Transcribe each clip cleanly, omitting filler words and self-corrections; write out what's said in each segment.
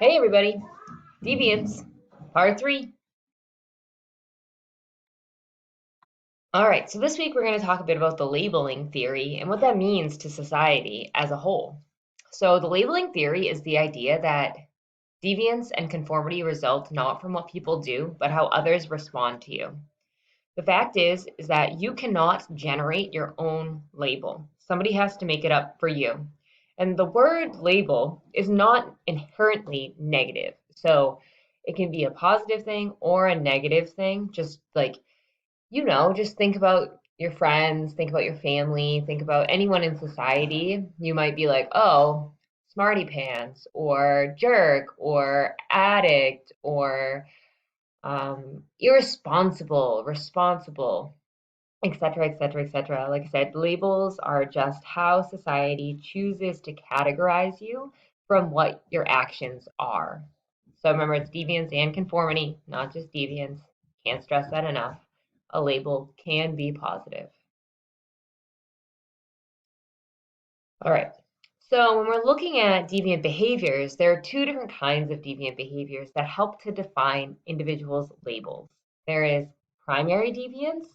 Hey everybody, Deviance, part 3. All right, so this week we're going to talk a bit about the labeling theory and what that means to society as a whole. So the labeling theory is the idea that deviance and conformity result not from what people do, but how others respond to you. The fact is that you cannot generate your own label. Somebody has to make it up for you. And the word label is not inherently negative. So it can be a positive thing or a negative thing. Just like, just think about your friends, think about your family, think about anyone in society. You might be like, oh, smarty pants or jerk or addict or irresponsible, responsible, etc., etc., etc. Like I said, labels are just how society chooses to categorize you from what your actions are. So remember, it's deviance and conformity, not just deviance. Can't stress that enough. A label can be positive. All right. So when we're looking at deviant behaviors, there are two different kinds of deviant behaviors that help to define individuals' labels. There is primary deviance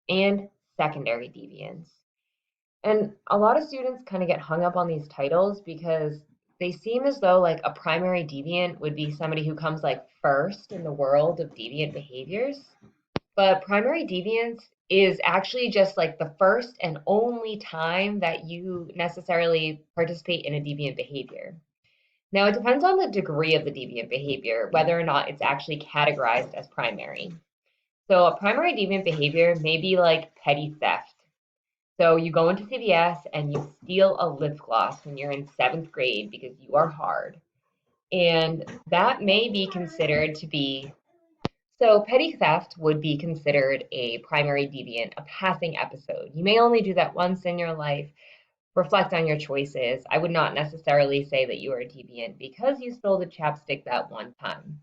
and secondary deviance. And a lot of students kind of get hung up on these titles because they seem as though like a primary deviant would be somebody who comes like first in the world of deviant behaviors. But primary deviance is actually just like the first and only time that you necessarily participate in a deviant behavior. Now, it depends on the degree of the deviant behavior, whether or not it's actually categorized as primary. So, a primary deviant behavior may be like petty theft. So, you go into CVS and you steal a lip gloss when you're in seventh grade because you are hard. And that may be considered to be so petty theft would be considered a primary deviant, a passing episode. You may only do that once in your life. Reflect on your choices. I would not necessarily say that you are a deviant because you stole the chapstick that one time.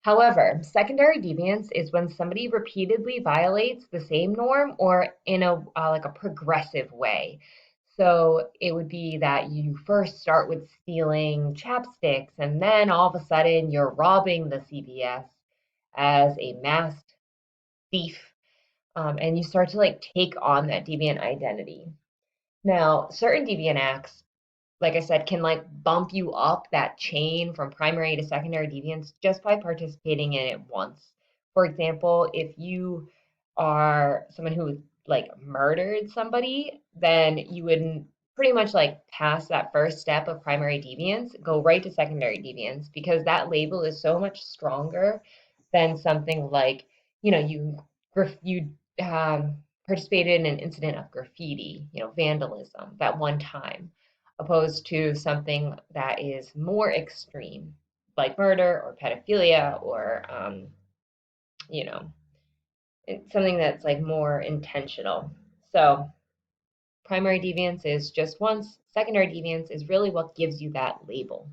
However, secondary deviance is when somebody repeatedly violates the same norm or in a like a progressive way. So it would be that you first start with stealing chapsticks and then all of a sudden you're robbing the CVS as a masked thief, and you start to like take on that deviant identity. Now, certain deviant acts, like I said, can like bump you up that chain from primary to secondary deviance just by participating in it once. For example, if you are someone who like murdered somebody, then you would pretty much like pass that first step of primary deviance, go right to secondary deviance because that label is so much stronger than something like, you participated in an incident of graffiti, vandalism that one time, opposed to something that is more extreme, like murder or pedophilia or, you know, something that's like more intentional. So primary deviance is just once, secondary deviance is really what gives you that label.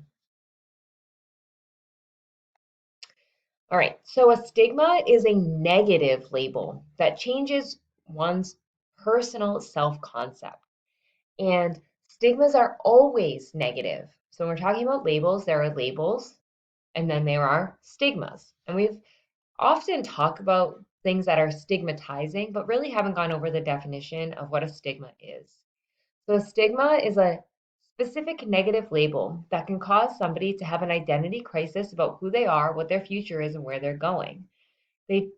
All right, so a stigma is a negative label that changes one's personal self concept. And stigmas are always negative. So when we're talking about labels, there are labels and then there are stigmas. And we've often talked about things that are stigmatizing, but really haven't gone over the definition of what a stigma is. So a stigma is a specific negative label that can cause somebody to have an identity crisis about who they are, what their future is, and where they're going. They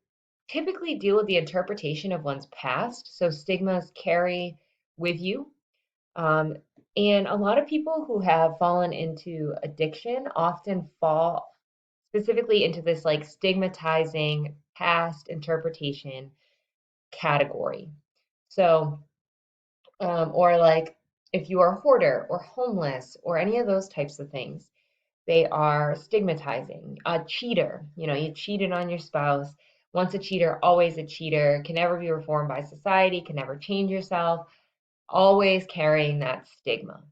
typically deal with the interpretation of one's past, so stigmas carry with you. Um, and a lot of people who have fallen into addiction often fall specifically into this like stigmatizing past interpretation category. So, or like if you are a hoarder or homeless or any of those types of things, they are stigmatizing. A cheater, you cheated on your spouse. Once a cheater, always a cheater, can never be reformed by society, can never change yourself, always carrying that stigma.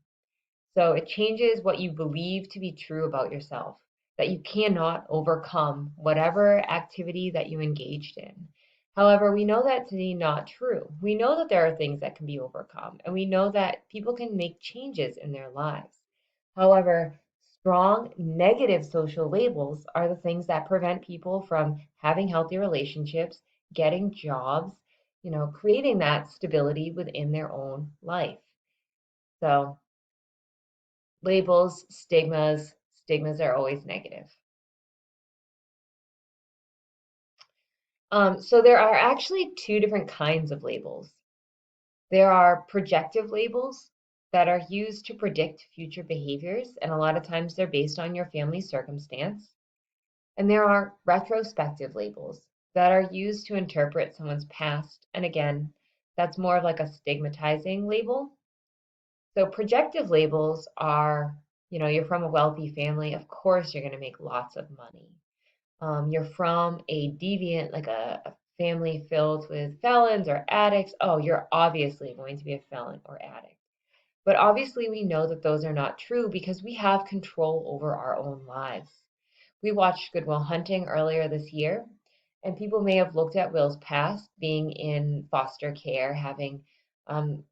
So it changes what you believe to be true about yourself, that you cannot overcome whatever activity that you engaged in. However, we know that to be not true. We know that there are things that can be overcome, and we know that people can make changes in their lives. However, Strong negative social labels are the things that prevent people from having healthy relationships, getting jobs, creating that stability within their own life. So labels, stigmas are always negative. So there are actually two different kinds of labels. There are projective labels that are used to predict future behaviors, and a lot of times they're based on your family circumstance. And there are retrospective labels that are used to interpret someone's past. And again, that's more of like a stigmatizing label. So projective labels are, you're from a wealthy family, of course you're going to make lots of money. You're from a deviant, like a family filled with felons or addicts. Oh, you're obviously going to be a felon or addict. But obviously, we know that those are not true because we have control over our own lives. We watched Good Will Hunting earlier this year, and people may have looked at Will's past, being in foster care, having, um,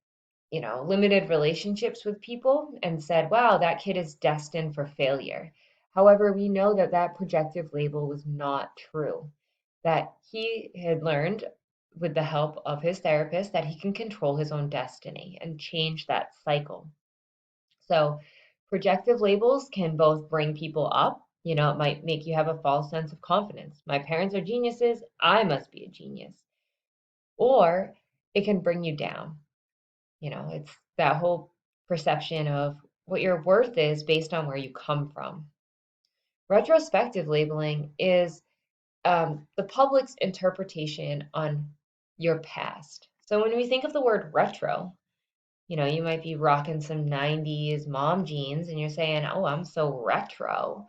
limited relationships with people, and said, wow, that kid is destined for failure. However, we know that that projective label was not true, that he had learned with the help of his therapist that he can control his own destiny and change that cycle. So, projective labels can both bring people up. It might make you have a false sense of confidence. My parents are geniuses, I must be a genius. Or it can bring you down. It's that whole perception of what your worth is based on where you come from. Retrospective labeling is the public's interpretation on your past. So when we think of the word retro, you might be rocking some 90s mom jeans and you're saying, oh, I'm so retro.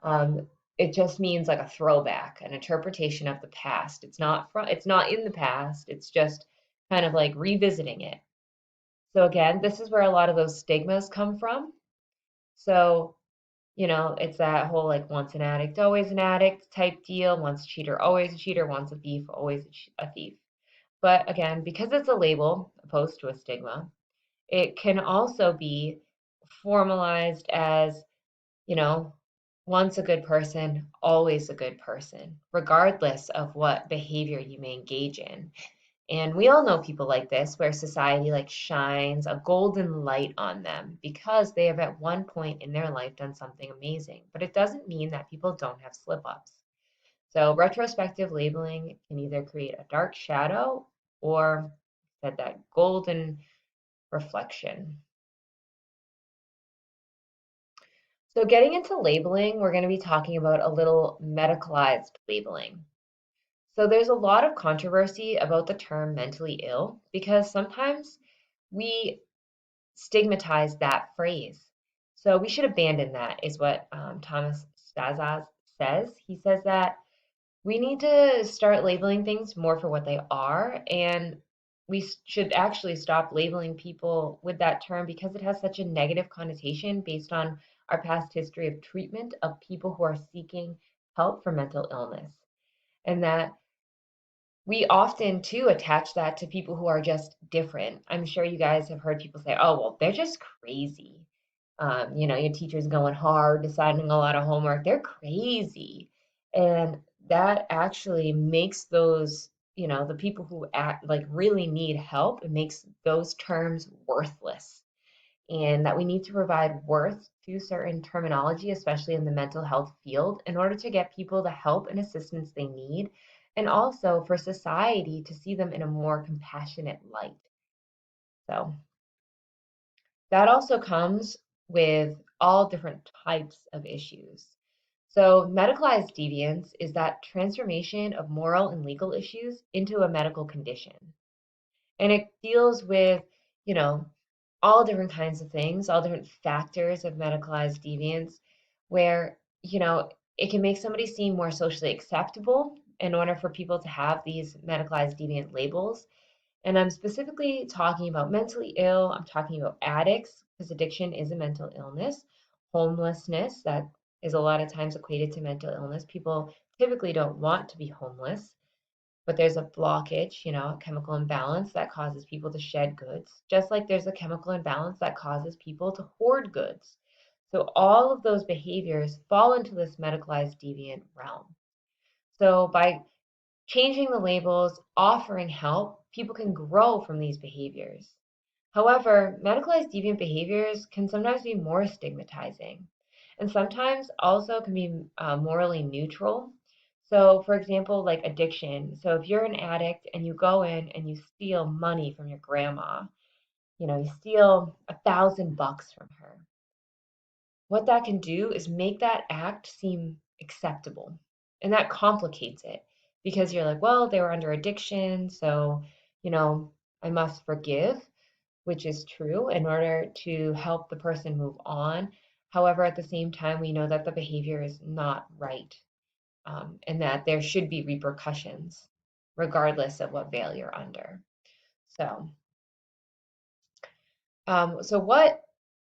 Um, it just means like a throwback, an interpretation of the past. It's not in the past. It's just kind of like revisiting it. So again, this is where a lot of those stigmas come from. So, it's that whole like once an addict, always an addict type deal. Once a cheater, always a cheater. Once a thief, always a thief. But again, because it's a label opposed to a stigma, it can also be formalized as, you know, once a good person, always a good person, regardless of what behavior you may engage in. And we all know people like this, where society like shines a golden light on them because they have at one point in their life done something amazing. But it doesn't mean that people don't have slip ups. So retrospective labeling can either create a dark shadow or that golden reflection. So getting into labeling, we're going to be talking about a little medicalized labeling. So there's a lot of controversy about the term mentally ill because sometimes we stigmatize that phrase. So we should abandon that, is what Thomas Stazaz says. He says that we need to start labeling things more for what they are, and we should actually stop labeling people with that term because it has such a negative connotation based on our past history of treatment of people who are seeking help for mental illness. And that we often too attach that to people who are just different. I'm sure you guys have heard people say, oh, well, they're just crazy. Your teacher's going hard, deciding a lot of homework. They're crazy. And that actually makes those, the people who act like really need help, it makes those terms worthless. And that we need to provide worth to certain terminology, especially in the mental health field, in order to get people the help and assistance they need, and also for society to see them in a more compassionate light. So that also comes with all different types of issues. So, medicalized deviance is that transformation of moral and legal issues into a medical condition. And it deals with, you know, all different kinds of things, all different factors of medicalized deviance, where, it can make somebody seem more socially acceptable in order for people to have these medicalized deviant labels. And I'm specifically talking about mentally ill, I'm talking about addicts, because addiction is a mental illness, homelessness, that is a lot of times equated to mental illness. People typically don't want to be homeless, but there's a blockage, a chemical imbalance that causes people to shed goods, just like there's a chemical imbalance that causes people to hoard goods. So all of those behaviors fall into this medicalized deviant realm. So by changing the labels, offering help, people can grow from these behaviors. However, medicalized deviant behaviors can sometimes be more stigmatizing and sometimes also can be morally neutral. So, for example, like addiction. So, if you're an addict and you go in and you steal money from your grandma, you steal $1,000 from her, what that can do is make that act seem acceptable. And that complicates it because you're like, well, they were under addiction, so, you know, I must forgive, which is true in order to help the person move on. However, at the same time, we know that the behavior is not right, and that there should be repercussions regardless of what veil you're under. So,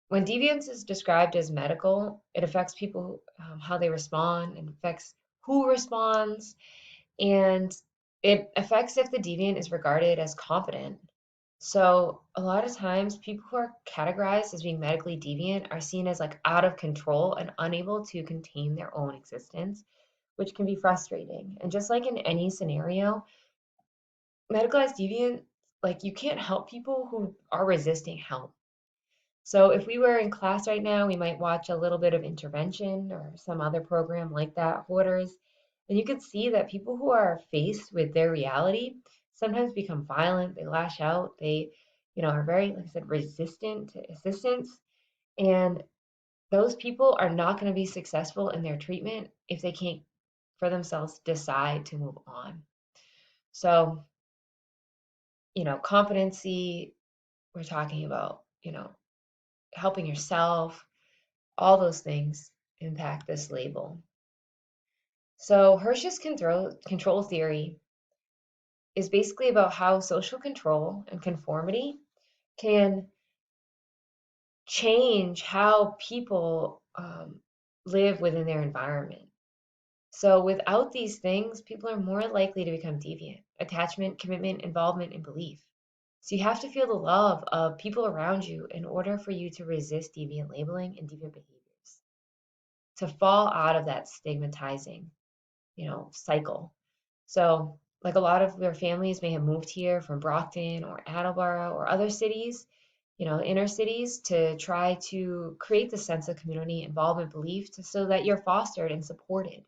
when deviance is described as medical, it affects people, how they respond, and affects who responds, and it affects if the deviant is regarded as competent. So a lot of times, people who are categorized as being medically deviant are seen as like out of control and unable to contain their own existence, which can be frustrating. And just like in any scenario, medicalized deviant, like you can't help people who are resisting help. So if we were in class right now, we might watch a little bit of intervention or some other program like that, Hoarders, and you could see that people who are faced with their reality sometimes become violent, they lash out, they, are very, like I said, resistant to assistance. And those people are not going to be successful in their treatment if they can't for themselves decide to move on. So, competency, we're talking about, helping yourself, all those things impact this label. So Hirsch's control theory is basically about how social control and conformity can change how people live within their environment. So without these things, people are more likely to become deviant: attachment, commitment, involvement, and belief. So you have to feel the love of people around you in order for you to resist deviant labeling and deviant behaviors, to fall out of that stigmatizing, cycle. So, like a lot of their families may have moved here from Brockton or Attleboro or other cities, inner cities, to try to create the sense of community, involvement, belief, so that you're fostered and supported.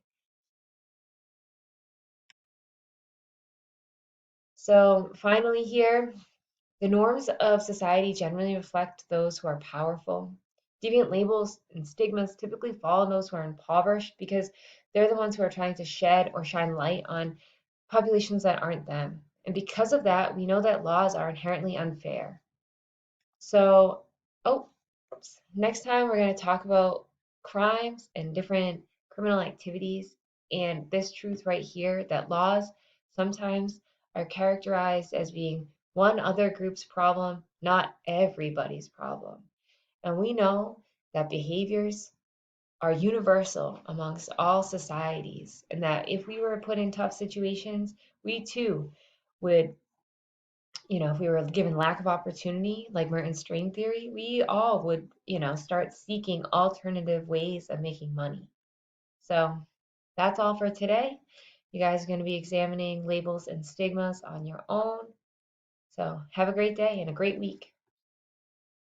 So, finally, here, the norms of society generally reflect those who are powerful. Deviant labels and stigmas typically fall on those who are impoverished because they're the ones who are trying to shed or shine light on populations that aren't them. And because of that, we know that laws are inherently unfair. So, oh, next time we're going to talk about crimes and different criminal activities, and this truth right here that laws sometimes are characterized as being one other group's problem, not everybody's problem. And we know that behaviors are universal amongst all societies, and that if we were put in tough situations, we too would, if we were given lack of opportunity, like Merton's string theory, we all would, start seeking alternative ways of making money. So that's all for today. You guys are going to be examining labels and stigmas on your own. So have a great day and a great week.